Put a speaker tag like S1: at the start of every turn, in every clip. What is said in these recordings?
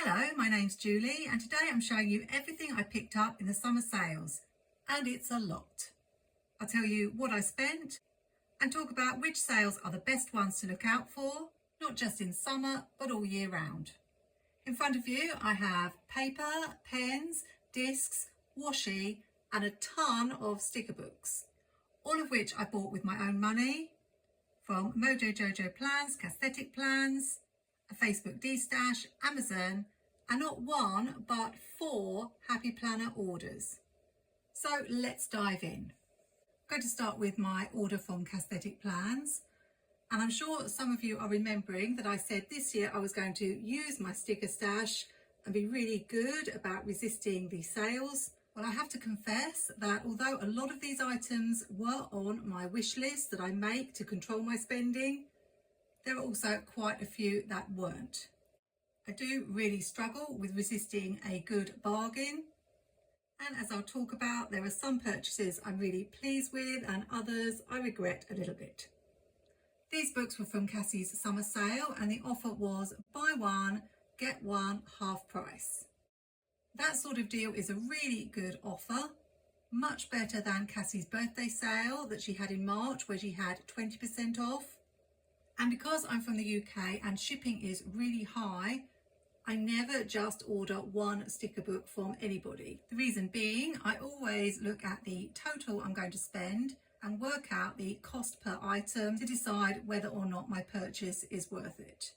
S1: Hello, my name's Julie and today I'm showing you everything I picked up in the summer sales, and it's a lot. I'll tell you what I spent and talk about which sales are the best ones to look out for, not just in summer but all year round. In front of you I have paper, pens, discs, washi and a ton of sticker books, all of which I bought with my own money from MojoJojoPlans, Cassthetic Plans, a Facebook destash, Amazon, and not one but 4 Happy Planner orders. So let's dive in. I'm going to start with my order from Cassthetic Plans, and I'm sure some of you are remembering that I said this year I was going to use my sticker stash and be really good about resisting the sales. Well, I have to confess that although a lot of these items were on my wish list that I make to control my spending, there are also quite a few that weren't. I do really struggle with resisting a good bargain, and as I'll talk about, there are some purchases I'm really pleased with and others I regret a little bit. These books were from Cassie's summer sale and the offer was buy one, get one half price. That sort of deal is a really good offer, much better than Cassie's birthday sale that she had in March where she had 20% off. And because I'm from the UK and shipping is really high, I never just order one sticker book from anybody. The reason being, I always look at the total I'm going to spend and work out the cost per item to decide whether or not my purchase is worth it.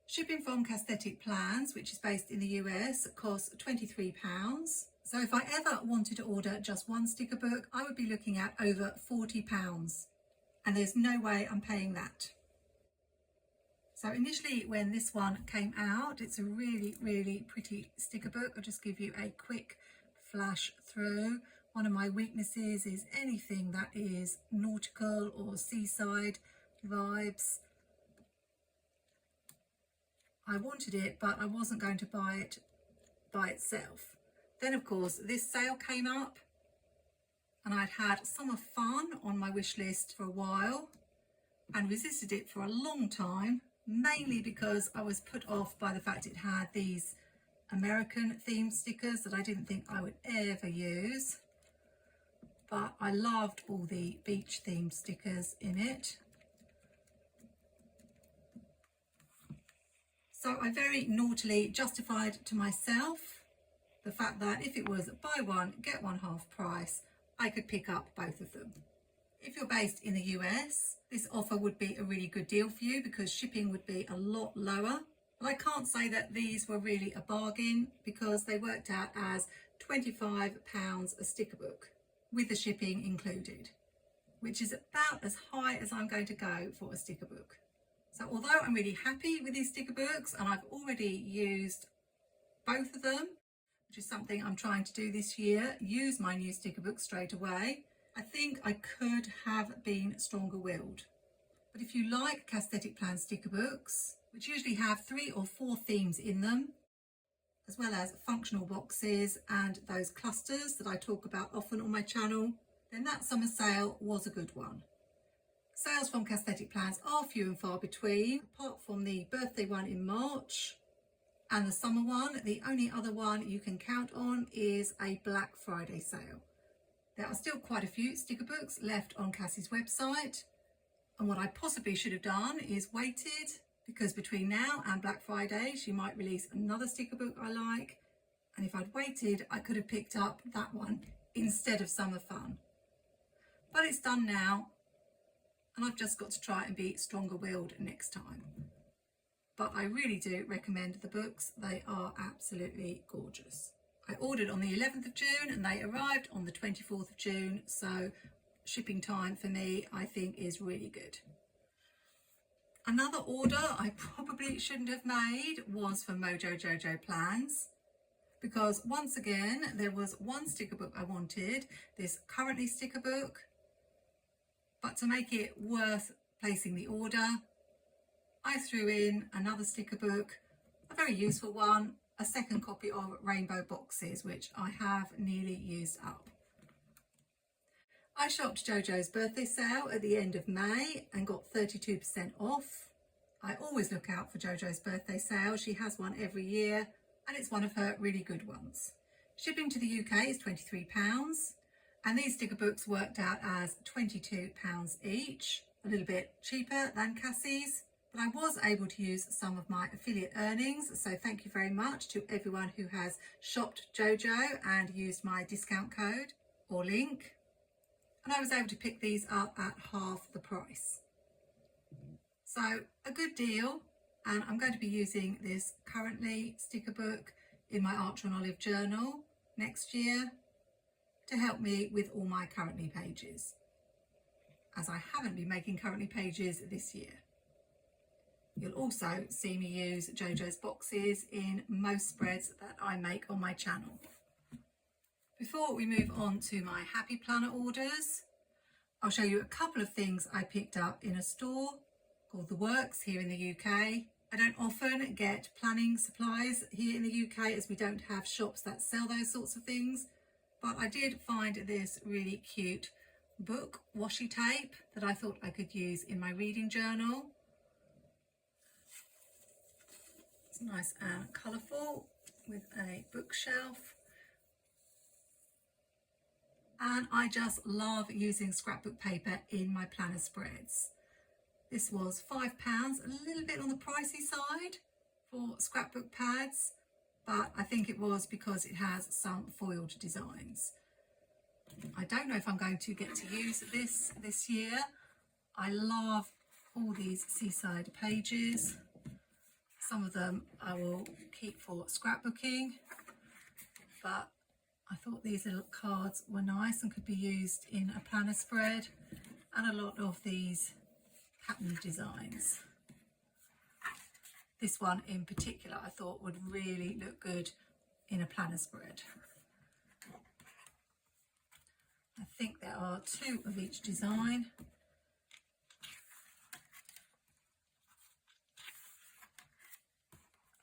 S1: Shipping from Cassthetic Plans, which is based in the US, costs £23. So if I ever wanted to order just one sticker book, I would be looking at over £40. And there's no way I'm paying that. So initially when this one came out, it's a really pretty sticker book. I'll just give you a quick flash through. One of my weaknesses is anything that is nautical or seaside vibes. I wanted it, but I wasn't going to buy it by itself. Then of course this sale came up and I'd had Summer Fun on my wish list for a while and resisted it for a long time, mainly because I was put off by the fact it had these American themed stickers that I didn't think I would ever use. But I loved all the beach themed stickers in it. So I very naughtily justified to myself the fact that if it was buy one, get one half price, I could pick up both of them. If you're based in the US, this offer would be a really good deal for you because shipping would be a lot lower. But I can't say that these were really a bargain because they worked out as £25 a sticker book with the shipping included, which is about as high as I'm going to go for a sticker book. So although I'm really happy with these sticker books and I've already used both of them, which is something I'm trying to do this year, use my new sticker book straight away, I think I could have been stronger willed. But if you like Cassthetic Plans sticker books, which usually have 3 or 4 themes in them, as well as functional boxes and those clusters that I talk about often on my channel, then that summer sale was a good one. Sales from Cassthetic Plans are few and far between, apart from the birthday one in March and the summer one. The only other one you can count on is a Black Friday sale. There are still quite a few sticker books left on Cassie's website, and what I possibly should have done is waited, because between now and Black Friday she might release another sticker book I like, and if I'd waited I could have picked up that one instead of Summer Fun. But it's done now and I've just got to try and be stronger willed next time. But I really do recommend the books, they are absolutely gorgeous. I ordered on the 11th of June and they arrived on the 24th of June, so shipping time for me I think is really good. Another order I probably shouldn't have made was for MojoJojoPlans, because once again there was one sticker book I wanted, this Currently sticker book, but to make it worth placing the order I threw in another sticker book, a very useful one, a second copy of Rainbow Boxes, which I have nearly used up. I shopped Jojo's birthday sale at the end of May and got 32% off. I always look out for Jojo's birthday sale. She has one every year. and it's one of her really good ones. Shipping to the UK is £23, and these sticker books worked out as £22 each, a little bit cheaper than Cassie's, but I was able to use some of my affiliate earnings, so thank you very much to everyone who has shopped Jojo and used my discount code or link, and I was able to pick these up at half the price. So a good deal, and I'm going to be using this Currently sticker book in my Archer and Olive journal next year to help me with all my Currently pages, as I haven't been making Currently pages this year. You'll also see me use Jojo's boxes in most spreads that I make on my channel. Before we move on to my Happy Planner orders, I'll show you a couple of things I picked up in a store called The Works here in the UK. I don't often get planning supplies here in the UK as we don't have shops that sell those sorts of things, but I did find this really cute book washi tape that I thought I could use in my reading journal. It's nice and colourful with a bookshelf. And I just love using scrapbook paper in my planner spreads. This was £5, a little bit on the pricey side for scrapbook pads, but I think it was because it has some foiled designs. I don't know if I'm going to get to use this year. I love all these seaside pages. Some of them I will keep for scrapbooking, but I thought these little cards were nice and could be used in a planner spread, and a lot of these pattern designs. This one in particular I thought would really look good in a planner spread. I think there are 2 of each design.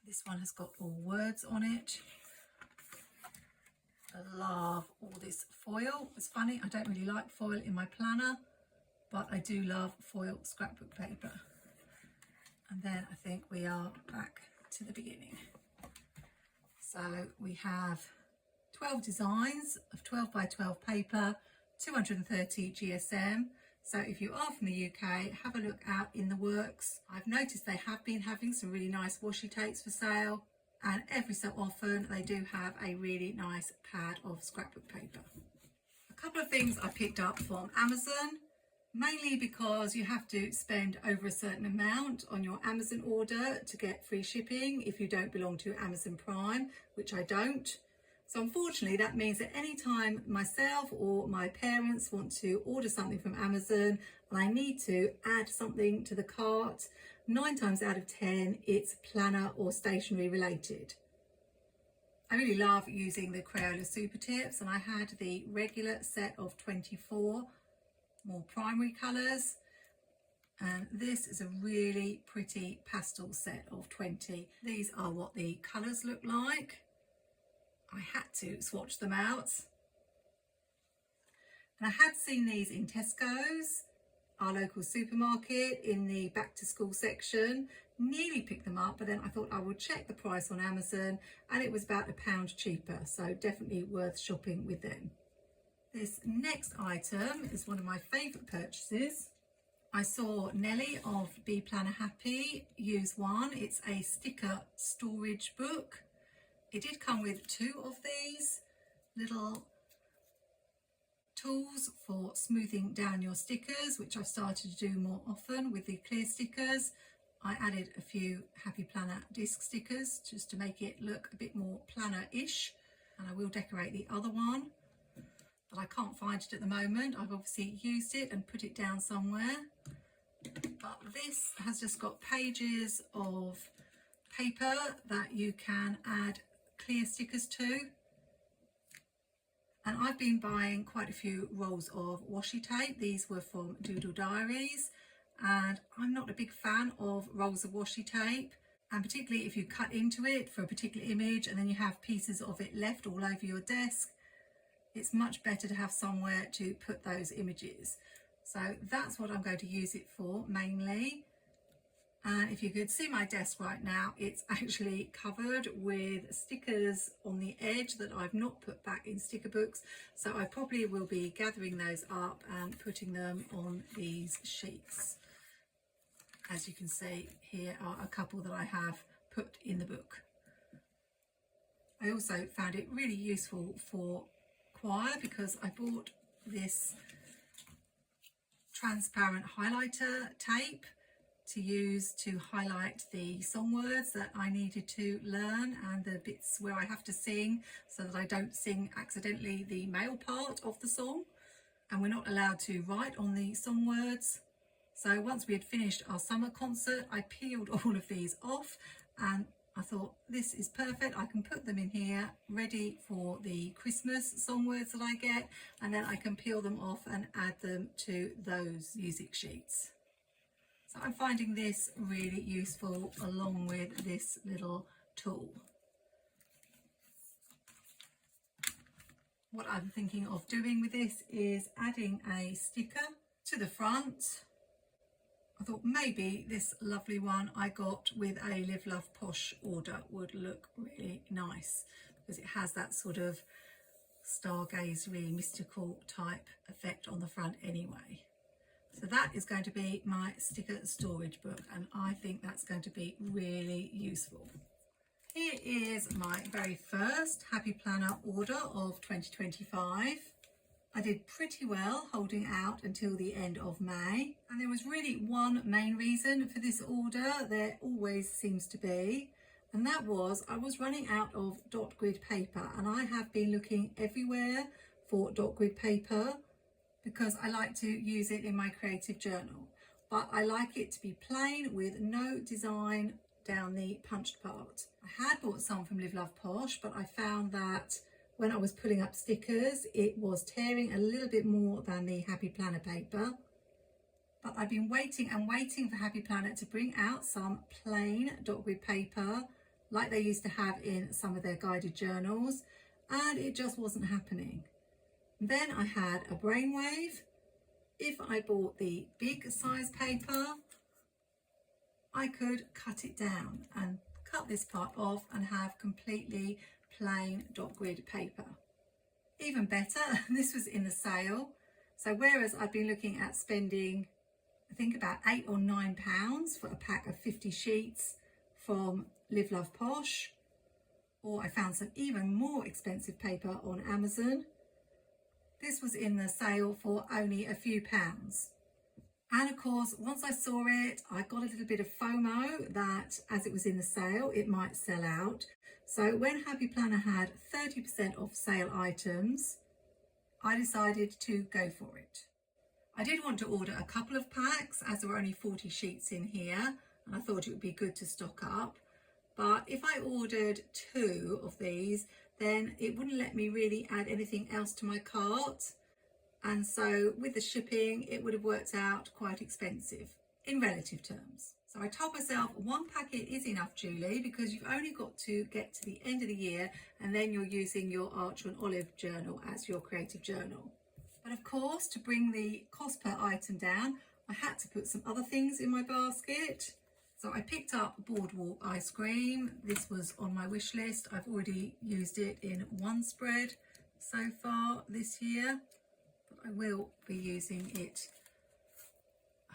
S1: This one has got all words on it. I love all this foil. It's funny, I don't really like foil in my planner, but I do love foil scrapbook paper. And then I think we are back to the beginning. So we have 12 designs of 12 by 12 paper, 230 GSM. So if you are from the UK, have a look out in The Works. I've noticed they have been having some really nice washi tapes for sale, and every so often they do have a really nice pad of scrapbook paper. A couple of things I picked up from Amazon, mainly because you have to spend over a certain amount on your Amazon order to get free shipping if you don't belong to Amazon Prime, which I don't. So unfortunately that means that anytime myself or my parents want to order something from Amazon and I need to add something to the cart, 9 times out of 10 it's planner or stationery related. I really love using the Crayola Super Tips, and I had the regular set of 24 more primary colours, and this is a really pretty pastel set of 20. These are what the colours look like. I had to swatch them out, and I had seen these in Tesco's, our local supermarket, in the back to school section. Nearly picked them up, but then I thought I would check the price on Amazon, and it was about £1 cheaper, so definitely worth shopping with them. This next item is one of my favourite purchases. I saw Nellie of Be Planner Happy use one. It's a sticker storage book. It did come with 2 of these little tools for smoothing down your stickers, which I've started to do more often with the clear stickers. I added a few Happy Planner disc stickers just to make it look a bit more planner-ish, and I will decorate the other one, but I can't find it at the moment. I've obviously used it and put it down somewhere, but this has just got pages of paper that you can add clear stickers to. And I've been buying quite a few rolls of washi tape. These were from Doodle Diaries, and I'm not a big fan of rolls of washi tape, and particularly if you cut into it for a particular image and then you have pieces of it left all over your desk, it's much better to have somewhere to put those images. So that's what I'm going to use it for mainly. And if you could see my desk right now, it's actually covered with stickers on the edge that I've not put back in sticker books. So I probably will be gathering those up and putting them on these sheets. As you can see, here are a couple that I have put in the book. I also found it really useful for choir because I bought this transparent highlighter tape to use to highlight the song words that I needed to learn and the bits where I have to sing, so that I don't sing accidentally the male part of the song. And we're not allowed to write on the song words. So once we had finished our summer concert, I peeled all of these off and I thought, this is perfect. I can put them in here ready for the Christmas song words that I get, and then I can peel them off and add them to those music sheets. So I'm finding this really useful along with this little tool. What I'm thinking of doing with this is adding a sticker to the front. I thought maybe this lovely one I got with a Live Love Posh order would look really nice, because it has that sort of stargazery, mystical type effect on the front anyway. So that is going to be my sticker storage book, and I think that's going to be really useful. Here is my very first Happy Planner order of 2025. I did pretty well holding out until the end of May, and there was really one main reason for this order. There always seems to be, and that was I was running out of dot grid paper, and I have been looking everywhere for dot grid paper because I like to use it in my creative journal, but I like it to be plain with no design down the punched part. I had bought some from Live Love Posh, but I found that when I was pulling up stickers, it was tearing a little bit more than the Happy Planner paper. But I've been waiting and waiting for Happy Planner to bring out some plain dot grid paper like they used to have in some of their guided journals, and it just wasn't happening. Then I had a brainwave. If I bought the big size paper, I could cut it down and cut this part off and have completely plain dot grid paper. Even better, this was in the sale. So whereas I've been looking at spending, I think about £8 or £9 for a pack of 50 sheets from Live Love Posh, or I found some even more expensive paper on Amazon, this was in the sale for only a few pounds. And of course, once I saw it, I got a little bit of FOMO that as it was in the sale, it might sell out. So when Happy Planner had 30% off sale items, I decided to go for it. I did want to order a couple of packs as there were only 40 sheets in here, and I thought it would be good to stock up. But if I ordered 2 of these, then it wouldn't let me really add anything else to my cart. And so with the shipping, it would have worked out quite expensive in relative terms. So I told myself 1 packet is enough, Julie, because you've only got to get to the end of the year and then you're using your Archer and Olive journal as your creative journal. But of course, to bring the cost per item down, I had to put some other things in my basket. So I picked up Boardwalk ice cream. This was on my wish list. I've already used it in 1 spread so far this year, but I will be using it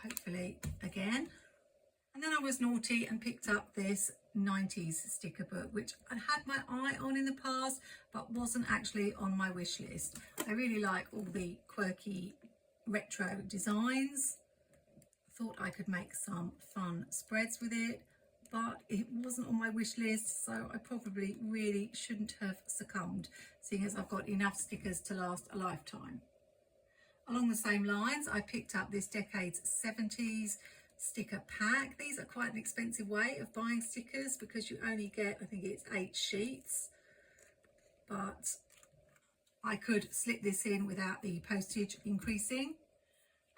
S1: hopefully again. And then I was naughty and picked up this 90s sticker book, which I had my eye on in the past, but wasn't actually on my wish list. I really like all the quirky retro designs. Thought I could make some fun spreads with it, but it wasn't on my wish list, so I probably really shouldn't have succumbed, seeing as I've got enough stickers to last a lifetime. Along the same lines, I picked up this Decades 70s sticker pack. These are quite an expensive way of buying stickers because you only get, I think it's 8 sheets, but I could slip this in without the postage increasing.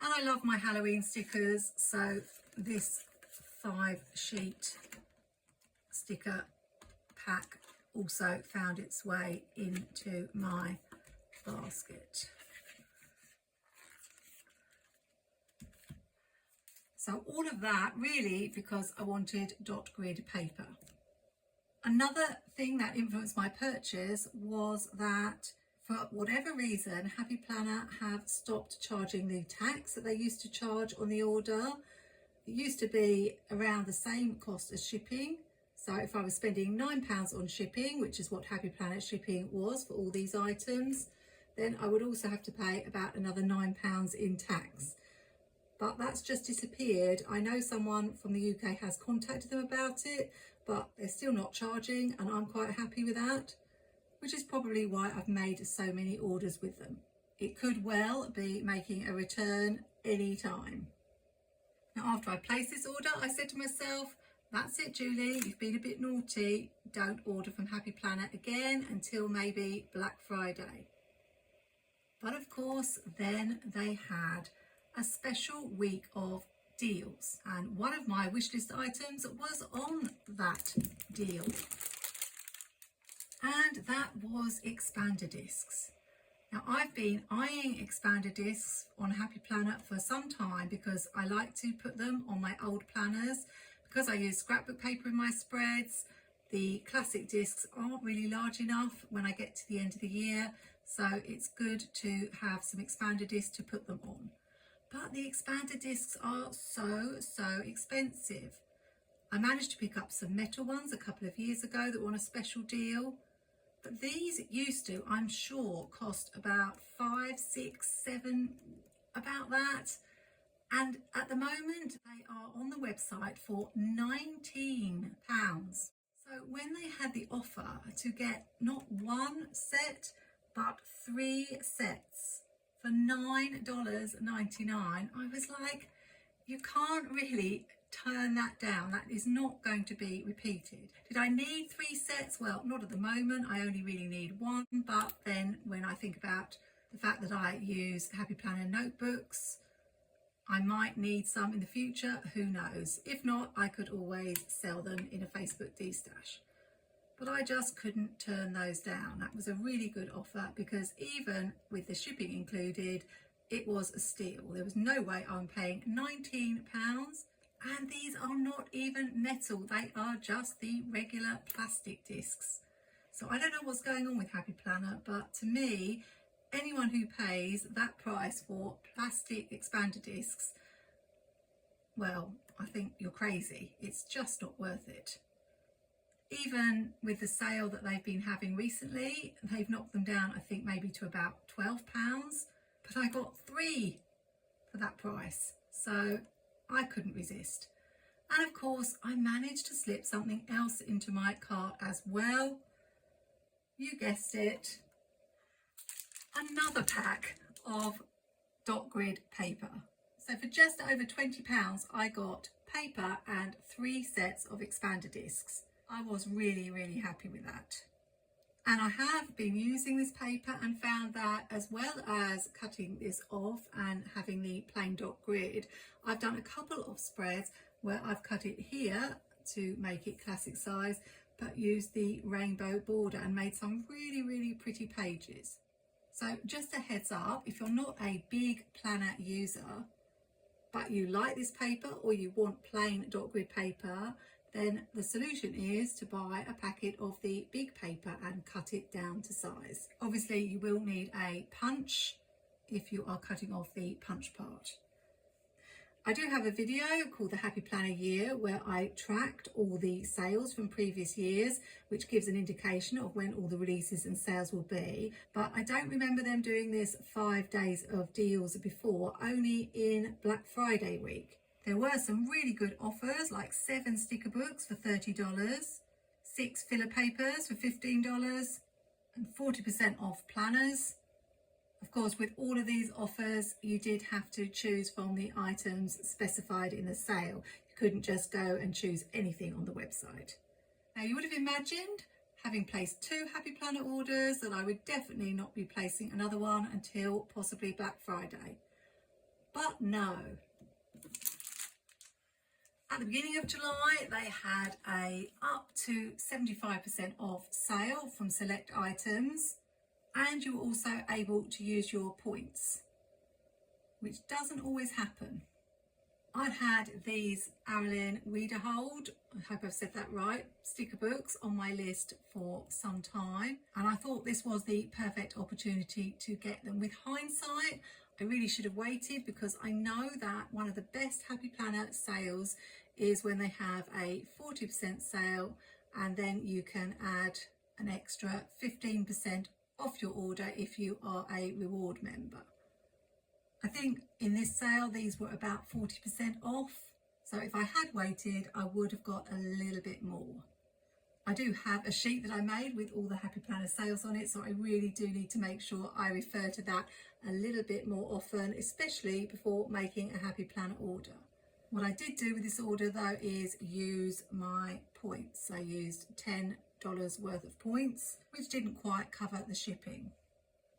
S1: And I love my Halloween stickers, so this 5-sheet sticker pack also found its way into my basket. So all of that really because I wanted dot grid paper. Another thing that influenced my purchase was that for whatever reason, Happy Planner have stopped charging the tax that they used to charge on the order. It used to be around the same cost as shipping. So if I was spending £9 on shipping, which is what Happy Planner shipping was for all these items, then I would also have to pay about another £9 in tax. But that's just disappeared. I know someone from the UK has contacted them about it, but they're still not charging, and I'm quite happy with that, which is probably why I've made so many orders with them. It could well be making a return any time. Now, after I placed this order, I said to myself, that's it, Julie, you've been a bit naughty. Don't order from Happy Planner again until maybe Black Friday. But of course, then they had a special week of deals, and one of my wishlist items was on that deal, and that was expander discs. Now, I've been eyeing expander discs on Happy Planner for some time because I like to put them on my old planners. Because I use scrapbook paper in my spreads, the classic discs aren't really large enough when I get to the end of the year, so it's good to have some expander discs to put them on. But the expander discs are so expensive. I managed to pick up some metal ones a couple of years ago that were on a special deal, but these used to, I'm sure, cost about £5, £6, £7, about that. And at the moment, they are on the website for £19. So when they had the offer to get not one set, but 3 sets for $9.99, I was like, you can't really turn that down. That is not going to be repeated. Did I need 3 sets? Well, not at the moment. I only really need 1. But then when I think about the fact that I use Happy Planner notebooks, I might need some in the future, who knows. If not, I could always sell them in a Facebook destash. But I just couldn't turn those down. That was a really good offer because even with the shipping included, it was a steal. There was no way I'm paying £19, and these are not even metal. They are just the regular plastic discs. So I don't know what's going on with Happy Planner, but to me, anyone who pays that price for plastic expander discs, well, I think you're crazy. It's just not worth it. Even with the sale that they've been having recently, they've knocked them down, I think maybe to about £12, but I got 3 for that price. So I couldn't resist. And of course, I managed to slip something else into my cart as well. You guessed it. Another pack of dot grid paper. So for just over £20, I got paper and 3 sets of expander discs. I was really happy with that. And I have been using this paper and found that as well as cutting this off and having the plain dot grid, I've done a couple of spreads where I've cut it here to make it classic size, but used the rainbow border and made some really pretty pages. So just a heads up, if you're not a big planner user, but you like this paper or you want plain dot grid paper, then the solution is to buy a packet of the big paper and cut it down to size. Obviously, you will need a punch if you are cutting off the punch part. I do have a video called the Happy Planner Year where I tracked all the sales from previous years, which gives an indication of when all the releases and sales will be. But I don't remember them doing this 5 days of deals before, only in Black Friday week. There were some really good offers, like 7 sticker books for $30, 6 filler papers for $15, and 40% off planners. Of course, with all of these offers, you did have to choose from the items specified in the sale. You couldn't just go and choose anything on the website. Now, you would have imagined, having placed 2 Happy Planner orders, that I would definitely not be placing another one until possibly Black Friday. But no. At the beginning of July, they had a up to 75% off sale from select items. And you were also able to use your points, which doesn't always happen. I've had these Aralyn Weederhold, I hope I've said that right, sticker books on my list for some time, and I thought this was the perfect opportunity to get them. With hindsight, I really should have waited, because I know that one of the best Happy Planner sales is when they have a 40% sale, and then you can add an extra 15% off your order if you are a reward member. I think in this sale these were about 40% off, so if I had waited I would have got a little bit more. I do have a sheet that I made with all the Happy Planner sales on it, so I really do need to make sure I refer to that a little bit more often, especially before making a Happy Planner order. What I did do with this order though is use my points. I used $10 worth of points, which didn't quite cover the shipping.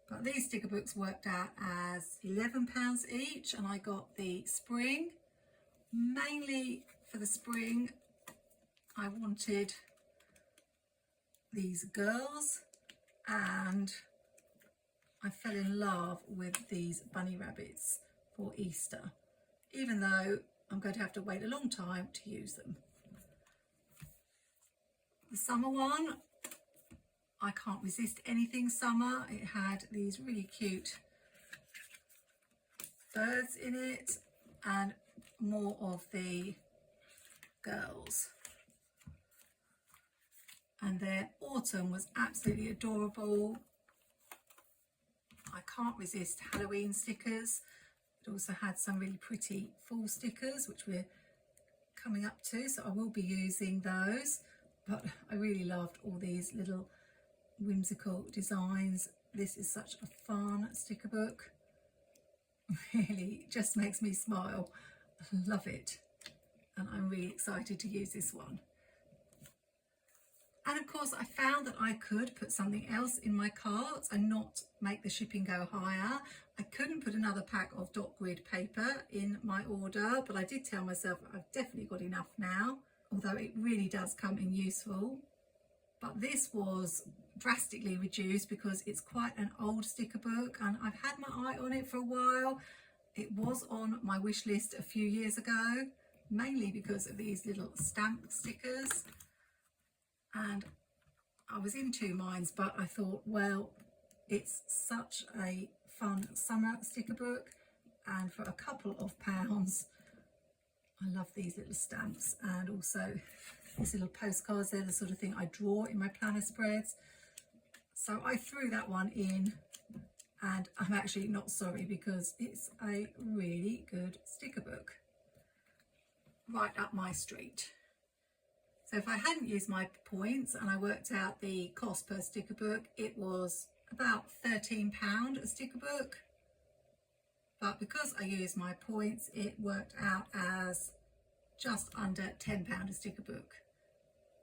S1: But these sticker books worked out as £11 each, and I got the spring. Mainly for the spring, I wanted these girls, and I fell in love with these bunny rabbits for Easter, even though I'm going to have to wait a long time to use them. The summer one, I can't resist anything summer. It had these really cute birds in it and more of the girls. And their autumn was absolutely adorable. I can't resist Halloween stickers. It also had some really pretty fall stickers, which we're coming up to, so I will be using those. But I really loved all these little whimsical designs. This is such a fun sticker book. Really just makes me smile. I love it, and I'm really excited to use this one. And of course I found that I could put something else in my cart and not make the shipping go higher. I couldn't put another pack of dot grid paper in my order, but I did tell myself I've definitely got enough now, although it really does come in useful. But this was drastically reduced because it's quite an old sticker book, and I've had my eye on it for a while. It was on my wish list a few years ago, mainly because of these little stamp stickers, and I was in two minds, but I thought, well, it's such a fun summer sticker book, and for a couple of pounds, I love these little stamps, and also these little postcards. They're the sort of thing I draw in my planner spreads. So I threw that one in, and I'm actually not sorry because it's a really good sticker book. Right up my street. So if I hadn't used my points and I worked out the cost per sticker book, it was about £13 a sticker book. But because I used my points, it worked out as just under £10 a sticker book.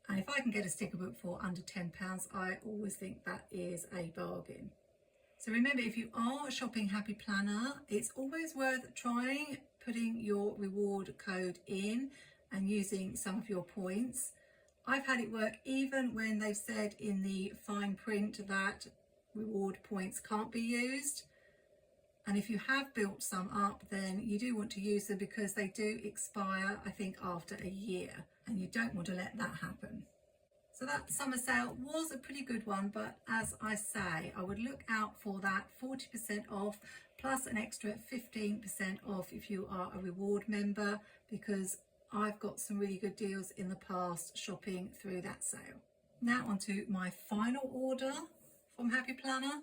S1: And if I can get a sticker book for under £10, I always think that is a bargain. So remember, if you are shopping Happy Planner, it's always worth trying putting your reward code in and using some of your points. I've had it work even when they've said in the fine print that reward points can't be used. And if you have built some up, then you do want to use them because they do expire, I think, after a year, and you don't want to let that happen. So that summer sale was a pretty good one, but as I say, I would look out for that 40% off plus an extra 15% off if you are a reward member, because I've got some really good deals in the past shopping through that sale. Now on to my final order from Happy Planner.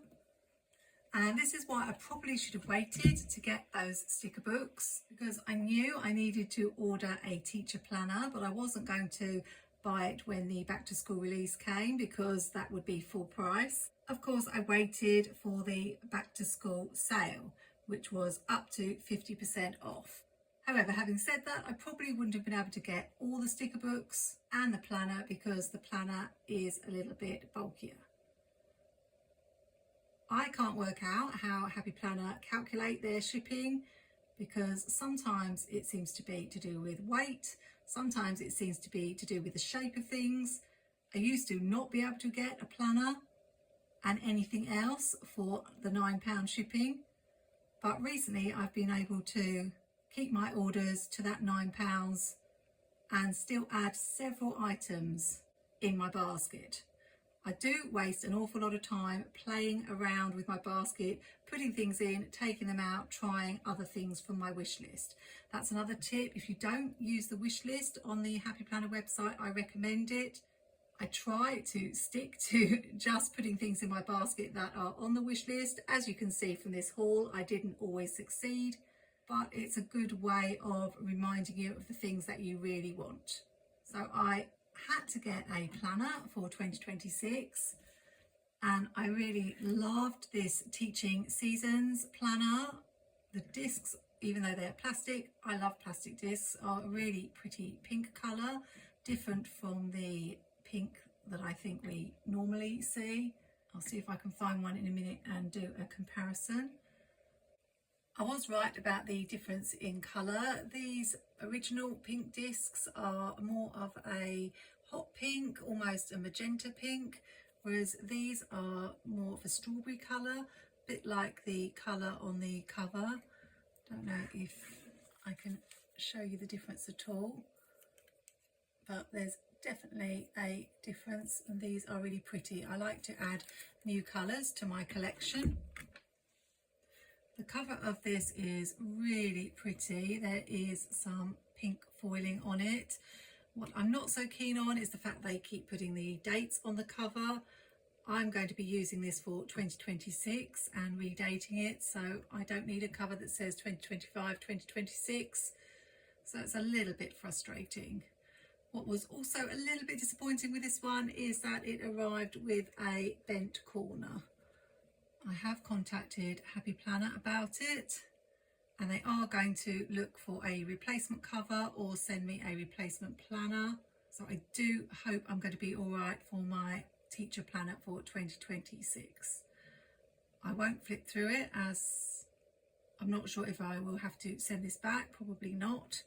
S1: And this is why I probably should have waited to get those sticker books, because I knew I needed to order a teacher planner, but I wasn't going to buy it when the back to school release came because that would be full price. Of course, I waited for the back to school sale, which was up to 50% off. However, having said that, I probably wouldn't have been able to get all the sticker books and the planner because the planner is a little bit bulkier. I can't work out how Happy Planner calculate their shipping, because sometimes it seems to be to do with weight, sometimes it seems to be to do with the shape of things. I used to not be able to get a planner and anything else for the £9 shipping, but recently I've been able to keep my orders to that £9 and still add several items in my basket. I do waste an awful lot of time playing around with my basket, putting things in, taking them out, trying other things from my wish list. That's another tip. If you don't use the wish list on the Happy Planner website, I recommend it. I try to stick to just putting things in my basket that are on the wish list. As you can see from this haul, I didn't always succeed, but it's a good way of reminding you of the things that you really want. So I had to get a planner for 2026, and I really loved this Teaching Seasons planner. The discs, even though they're plastic, I love plastic discs, are a really pretty pink colour, different from the pink that I think we normally see. I'll see if I can find one in a minute and do a comparison. I was right about the difference in colour. These original pink discs are more of a hot pink, almost a magenta pink, whereas these are more of a strawberry colour, a bit like the colour on the cover. Don't know if I can show you the difference at all, but there's definitely a difference, and these are really pretty. I like to add new colours to my collection. The cover of this is really pretty. There is some pink foiling on it. What I'm not so keen on is the fact they keep putting the dates on the cover. I'm going to be using this for 2026 and redating it, so I don't need a cover that says 2025, 2026. So it's a little bit frustrating. What was also a little bit disappointing with this one is that it arrived with a bent corner. I have contacted Happy Planner about it, and they are going to look for a replacement cover or send me a replacement planner. So I do hope I'm going to be all right for my teacher planner for 2026. I won't flip through it, as I'm not sure if I will have to send this back, probably not,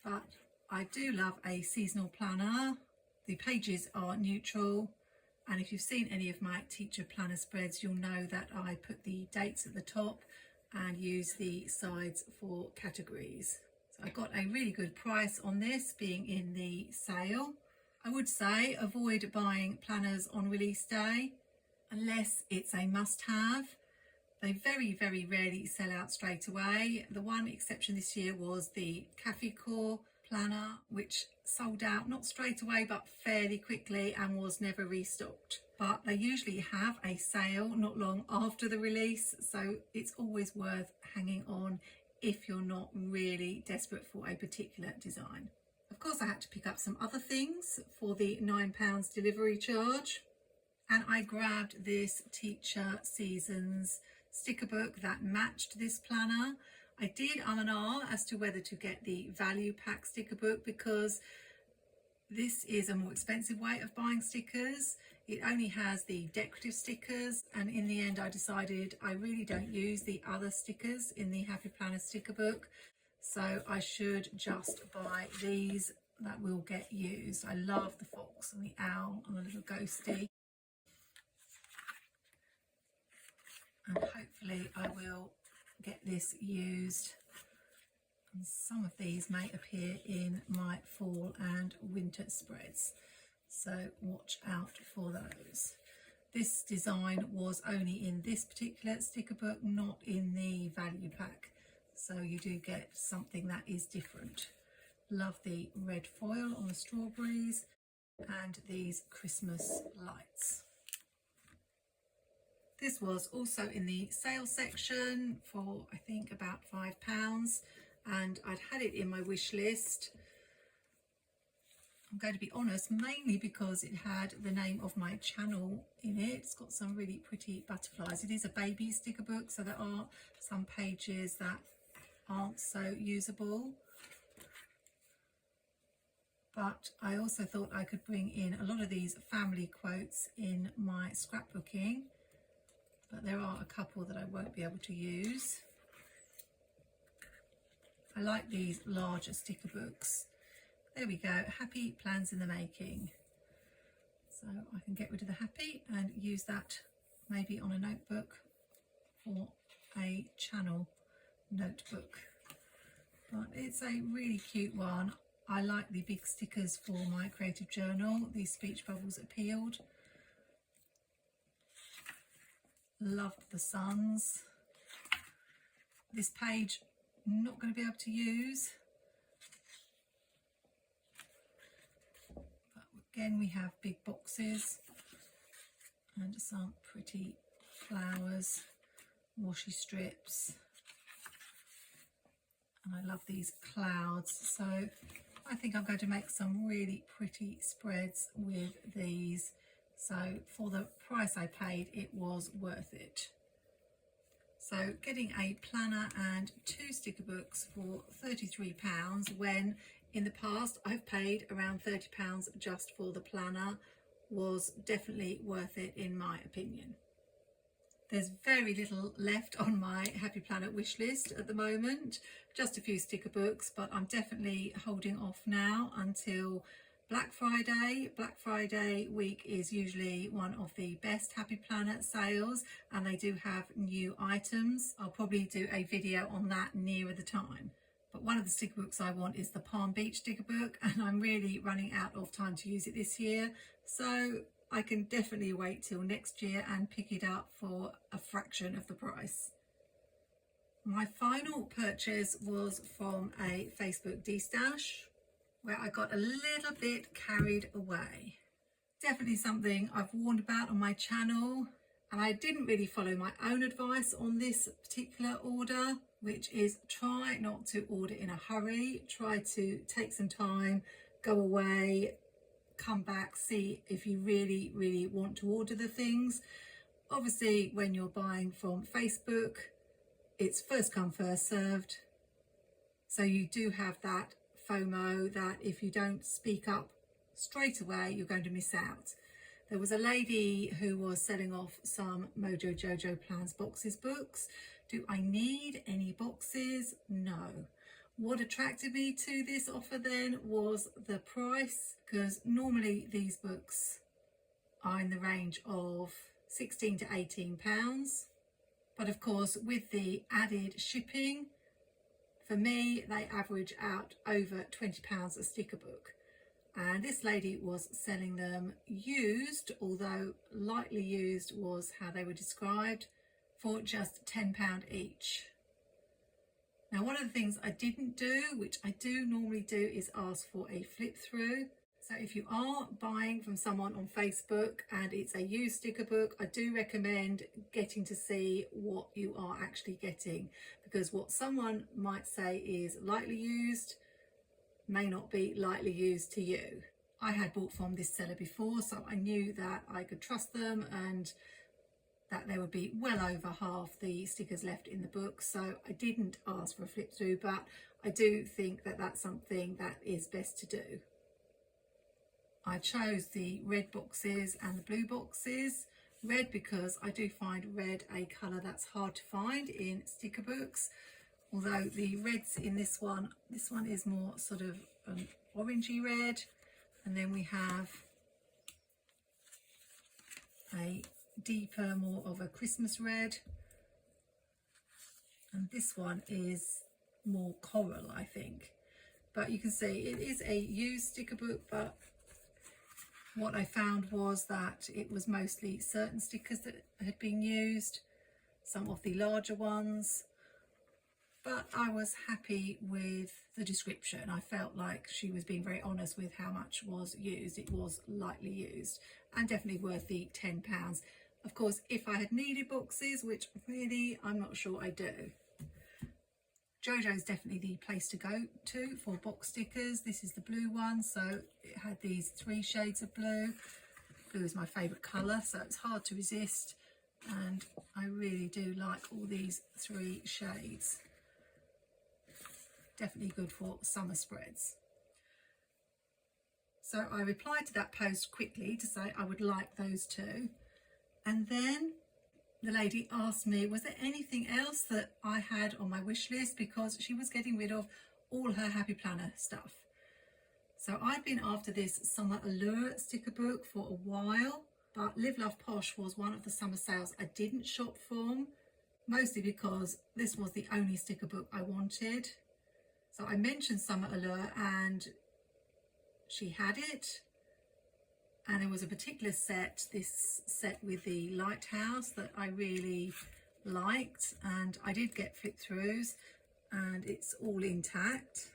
S1: but I do love a seasonal planner. The pages are neutral, and if you've seen any of my teacher planner spreads, you'll know that I put the dates at the top and use the sides for categories. So I got a really good price on this, being in the sale. I would say avoid buying planners on release day unless it's a must-have. They very, very rarely sell out straight away. The one exception this year was the Cassthetic planner, which sold out not straight away but fairly quickly and was never restocked. But they usually have a sale not long after the release, so it's always worth hanging on if you're not really desperate for a particular design. Of course, I had to pick up some other things for the £9 delivery charge, and I grabbed this Teacher Seasons sticker book that matched this planner. I did and as to whether to get the value pack sticker book, because this is a more expensive way of buying stickers. It only has the decorative stickers, and in the end I decided I really don't use the other stickers in the Happy Planner sticker book, so I should just buy these that will get used. I love the fox and the owl and the little ghosty, and hopefully I will get this used. And some of these may appear in my fall and winter spreads, so watch out for those. This design was only in this particular sticker book, not in the value pack, so you do get something that is different. Love the red foil on the strawberries and these Christmas lights. This was also in the sale section for I think about £5, and I'd had it in my wish list. I'm going to be honest, mainly because it had the name of my channel in it. It's got some really pretty butterflies. It is a baby sticker book, so there are some pages that aren't so usable. But I also thought I could bring in a lot of these family quotes in my scrapbooking, but there are a couple that I won't be able to use. I like these larger sticker books. There we go, Happy Plans in the Making. So I can get rid of the happy and use that maybe on a notebook or a channel notebook. but it's a really cute one. I like the big stickers for my creative journal. These speech bubbles appealed. Loved the suns. This page I'm not going to be able to use, but again we have big boxes and some pretty flowers, washi strips, and I love these clouds, so I think I'm going to make some really pretty spreads with these. So for the price I paid, it was worth it. So getting a planner and 2 sticker books for £33, when in the past I've paid around £30 just for the planner, was definitely worth it in my opinion. There's very little left on my Happy Planner wish list at the moment, just a few sticker books, but I'm definitely holding off now until Black Friday. Black Friday week is usually one of the best Happy Planner sales, and they do have new items. I'll probably do a video on that nearer the time. But one of the sticker books I want is the Palm Beach sticker book, and I'm really running out of time to use it this year, so I can definitely wait till next year and pick it up for a fraction of the price. My final purchase was from a Facebook destash, where I got a little bit carried away. Definitely something I've warned about on my channel, and I didn't really follow my own advice on this particular order, which is try not to order in a hurry. Try to take some time, go away, come back, see if you really want to order the things. Obviously when you're buying from Facebook, it's first come first served, so you do have that FOMO that if you don't speak up straight away you're going to miss out. There was a lady who was selling off some Mojo Jojo Plans boxes books. Do I need any boxes? No. What attracted me to this offer then was the price, because normally these books are in the range of £16 to £18, but of course with the added shipping, for me they average out over £20 a sticker book. And this lady was selling them used, although lightly used was how they were described, for just £10 each. Now one of the things I didn't do, which I do normally do, is ask for a flip through. So if you are buying from someone on Facebook and it's a used sticker book, I do recommend getting to see what you are actually getting, because what someone might say is lightly used may not be lightly used to you. I had bought from this seller before, so I knew that I could trust them and that there would be well over half the stickers left in the book, so I didn't ask for a flip through, but I do think that that's something that is best to do. I chose the red boxes and the blue boxes. Red because I do find red a colour that's hard to find in sticker books, although the reds in this one is more sort of orangey red, and then we have a deeper, more of a Christmas red, and this one is more coral, I think. But you can see it is a used sticker book, but what I found was that it was mostly certain stickers that had been used, some of the larger ones, but I was happy with the description. I felt like she was being very honest with how much was used. It was lightly used and definitely worth the £10. Of course, if I had needed boxes, which really I'm not sure I do. Jojo is definitely the place to go to for box stickers. This is the blue one, so it had these 3 shades of blue. Blue is my favourite colour, so it's hard to resist, and I really do like all these 3 shades. Definitely good for summer spreads. So I replied to that post quickly to say I would like those 2, and then the lady asked me, was there anything else that I had on my wish list, because she was getting rid of all her Happy Planner stuff. So I'd been after this Summer Allure sticker book for a while, but Live Love Posh was one of the summer sales I didn't shop from, mostly because this was the only sticker book I wanted. So I mentioned Summer Allure and she had it, and there was a particular set, this set with the lighthouse, that I really liked, and I did get flip throughs and it's all intact.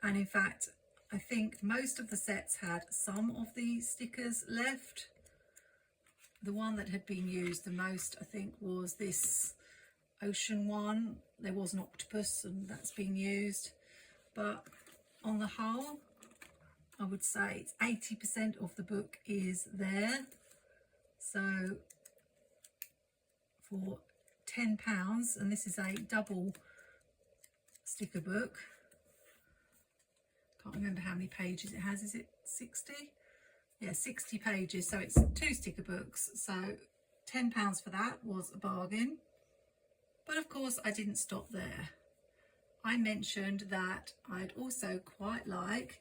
S1: And in fact, I think most of the sets had some of the stickers left. The one that had been used the most, I think, was this ocean one. There was an octopus and that's been used, but on the whole I would say it's 80% of the book is there. So for £10, and this is a double sticker book, can't remember how many pages it has, is it 60? Yeah, 60 pages, so it's 2 sticker books, so £10 for that was a bargain. But of course I didn't stop there. I mentioned that I'd also quite like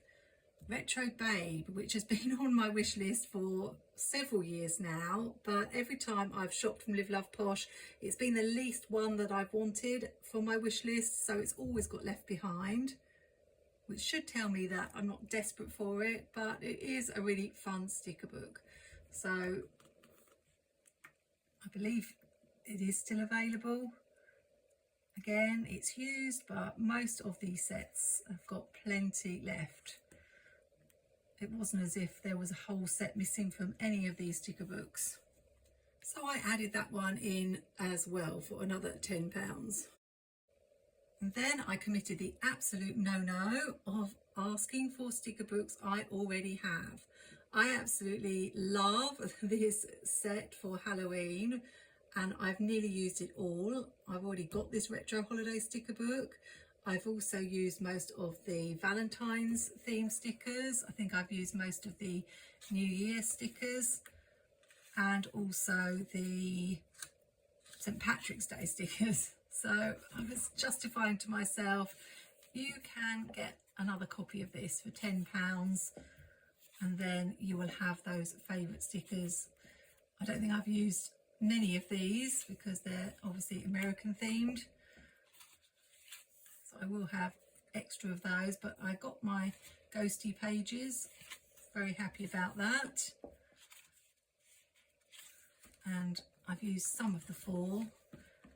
S1: Retro Babe, which has been on my wish list for several years now, but every time I've shopped from Live Love Posh, it's been the least one that I've wanted for my wish list, so it's always got left behind, which should tell me that I'm not desperate for it, but it is a really fun sticker book. So I believe it is still available. Again, it's used, but most of these sets have got plenty left. It wasn't as if there was a whole set missing from any of these sticker books. So I added that one in as well for another £10. And then I committed the absolute no-no of asking for sticker books I already have. I absolutely love this set for Halloween, and I've nearly used it all. I've already got this retro holiday sticker book. I've also used most of the Valentine's theme stickers. I think I've used most of the New Year stickers, and also the St. Patrick's Day stickers. So I was justifying to myself, you can get another copy of this for £10, and then you will have those favourite stickers. I don't think I've used many of these because they're obviously American themed, so I will have extra of those, but I got my ghosty pages, very happy about that, and I've used some of the fall,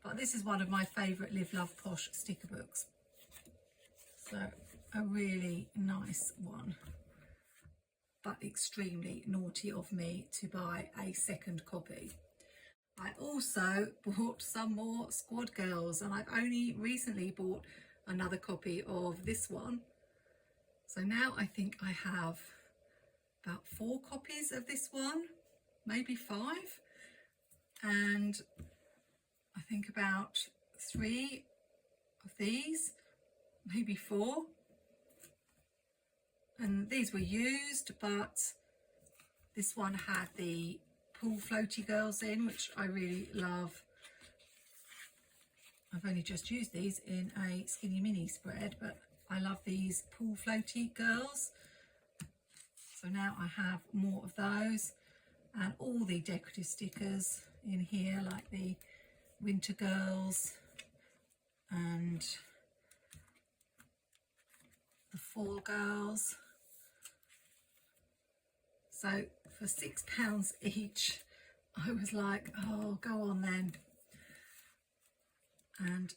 S1: but this is one of my favourite Live Love Posh sticker books, so a really nice one, but extremely naughty of me to buy a second copy. I also bought some more Squad Girls, and I've only recently bought another copy of this one. So now I think I have about 4 copies of this one, maybe 5. And I think about 3 of these, maybe 4. And these were used, but this one had the pool floaty girls in, which I really love. I've only just used these in a skinny mini spread, but I love these pool floaty girls. So now I have more of those, and all the decorative stickers in here, like the winter girls and the fall girls. So for £6 each, I was like, oh, go on then, and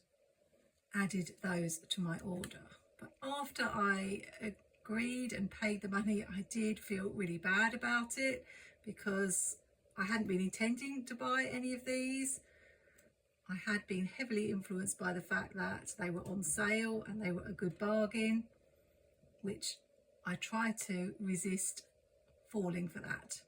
S1: added those to my order. But after I agreed and paid the money, I did feel really bad about it because I hadn't been intending to buy any of these. I had been heavily influenced by the fact that they were on sale and they were a good bargain, which I tried to resist falling for that.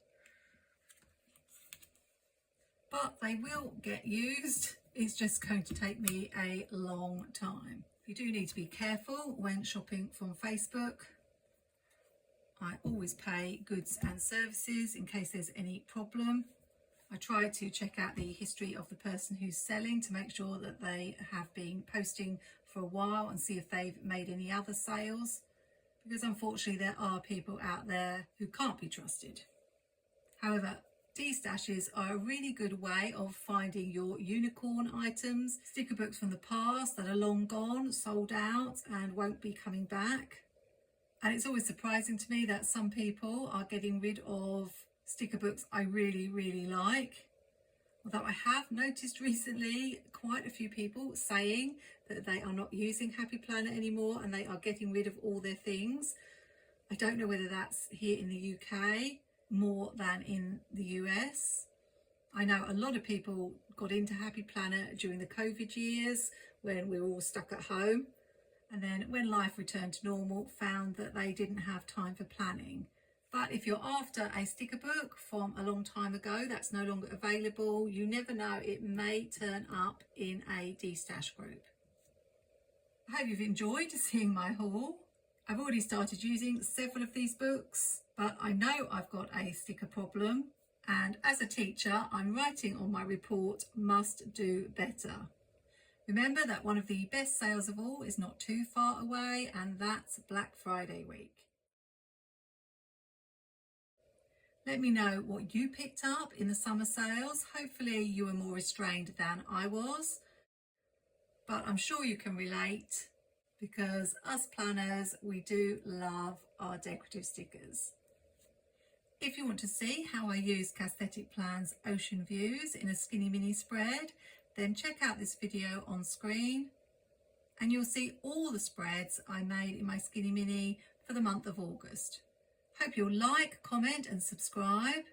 S1: But they will get used. It's just going to take me a long time. You do need to be careful when shopping from Facebook. I always pay goods and services in case there's any problem. I try to check out the history of the person who's selling to make sure that they have been posting for a while and see if they've made any other sales, because unfortunately there are people out there who can't be trusted. However, Destashes are a really good way of finding your unicorn items, sticker books from the past that are long gone, sold out and won't be coming back. And it's always surprising to me that some people are getting rid of sticker books I really like. Although I have noticed recently quite a few people saying that they are not using Happy Planner anymore and they are getting rid of all their things. I don't know whether that's here in the UK more than in the US. I know a lot of people got into Happy Planner during the COVID years when we were all stuck at home, and then when life returned to normal found that they didn't have time for planning. But if you're after a sticker book from a long time ago that's no longer available, you never know, it may turn up in a destash group. I hope you've enjoyed seeing my haul. I've already started using several of these books, but I know I've got a sticker problem, and as a teacher I'm writing on my report, must do better. Remember that one of the best sales of all is not too far away, and that's Black Friday week. Let me know what you picked up in the summer sales. Hopefully you were more restrained than I was, but I'm sure you can relate, because us planners, we do love our decorative stickers. If you want to see how I use Cassthetic Plans Ocean Views in a skinny mini spread, then check out this video on screen and you'll see all the spreads I made in my skinny mini for the month of August. Hope you'll like, comment and subscribe,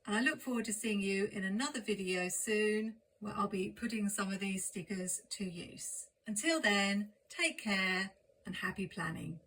S1: and I look forward to seeing you in another video soon where I'll be putting some of these stickers to use. Until then, take care and happy planning.